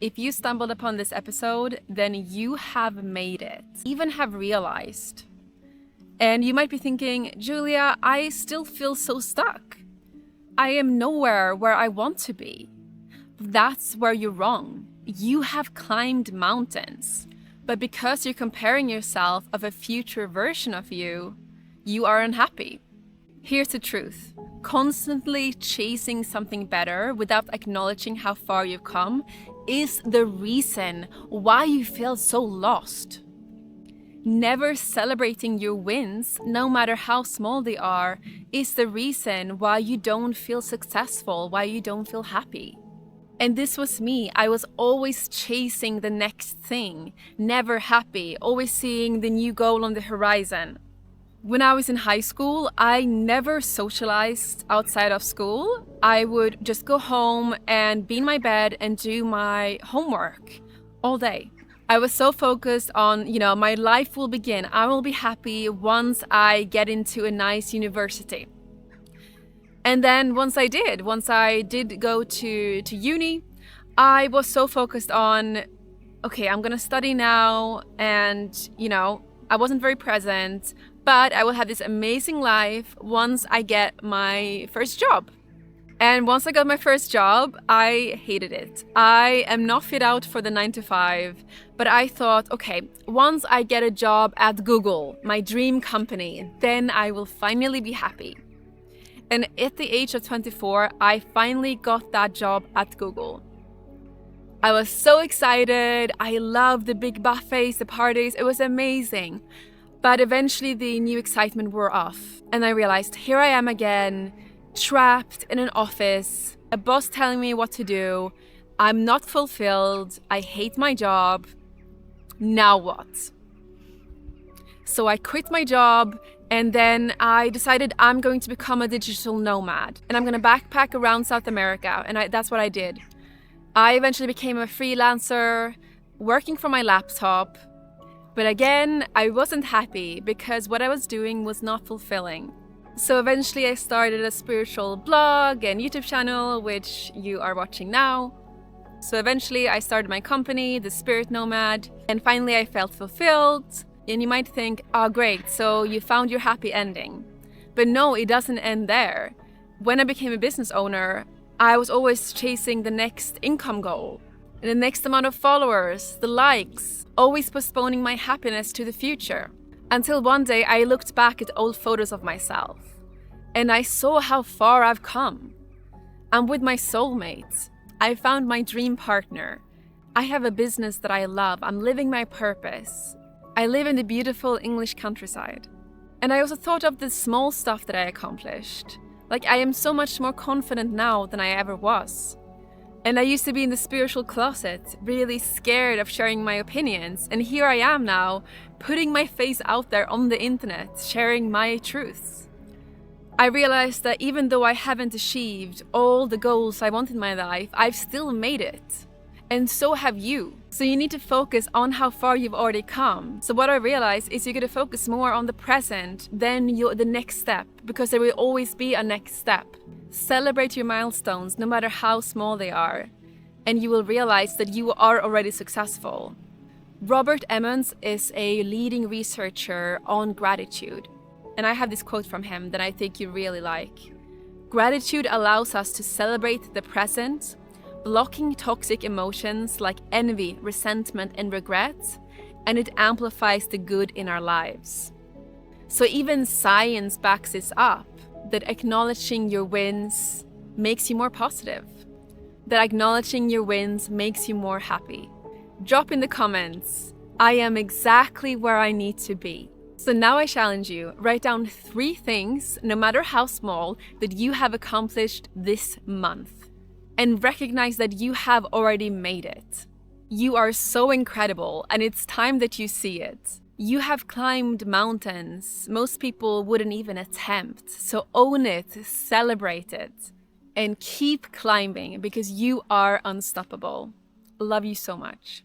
If you stumbled upon this episode, then you have made it, even have realized. And you might be thinking, Julia, I still feel so stuck. I am nowhere where I want to be. That's where you're wrong. You have climbed mountains, but because you're comparing yourself of a future version of you, you are unhappy. Here's the truth. Constantly chasing something better without acknowledging how far you've come is the reason why you feel so lost. Never celebrating your wins, no matter how small they are, is the reason why you don't feel successful, why you don't feel happy. And this was me. I was always chasing the next thing, never happy, always seeing the new goal on the horizon. When I was in high school, I never socialized outside of school. I would just go home and be in my bed and do my homework all day. I was so focused on, my life will begin. I will be happy once I get into a nice university. And then once I did go to uni, I was so focused on, okay, I'm gonna study now. And, I wasn't very present, but I will have this amazing life once I get my first job. And once I got my first job, I hated it. I am not fit out for the 9 to 5, but I thought, okay, once I get a job at Google, my dream company, then I will finally be happy. And at the age of 24, I finally got that job at Google. I was so excited. I loved the big buffets, the parties. It was amazing. But eventually the new excitement wore off. And I realized, here I am again, trapped in an office, a boss telling me what to do. I'm not fulfilled. I hate my job. Now what? So I quit my job, and then I decided I'm going to become a digital nomad. And I'm going to backpack around South America. And that's what I did. I eventually became a freelancer, working from my laptop. But again, I wasn't happy because what I was doing was not fulfilling. So eventually I started a spiritual blog and YouTube channel, which you are watching now. So eventually I started my company, The Spirit Nomad, and finally I felt fulfilled. And you might think, oh great, so you found your happy ending. But no, it doesn't end there. When I became a business owner, I was always chasing the next income goal, the next amount of followers, the likes, always postponing my happiness to the future. Until one day I looked back at old photos of myself and I saw how far I've come. I'm with my soulmate. I found my dream partner. I have a business that I love. I'm living my purpose. I live in the beautiful English countryside. And I also thought of the small stuff that I accomplished. Like, I am so much more confident now than I ever was. And I used to be in the spiritual closet, really scared of sharing my opinions. And here I am now, putting my face out there on the internet, sharing my truths. I realized that even though I haven't achieved all the goals I want in my life, I've still made it. And so have you. So you need to focus on how far you've already come. So what I realized is you're going to focus more on the present than the next step, because there will always be a next step. Celebrate your milestones, no matter how small they are, and you will realize that you are already successful. Robert Emmons is a leading researcher on gratitude, and I have this quote from him that I think you really like. Gratitude allows us to celebrate the present, blocking toxic emotions like envy, resentment, and regret, and it amplifies the good in our lives. So even science backs this up, that acknowledging your wins makes you more positive, that acknowledging your wins makes you more happy. Drop in the comments, I am exactly where I need to be. So now I challenge you, write down 3 things, no matter how small, that you have accomplished this month. And recognize that you have already made it. You are so incredible, and it's time that you see it. You have climbed mountains most people wouldn't even attempt. So own it, celebrate it, and keep climbing because you are unstoppable. Love you so much.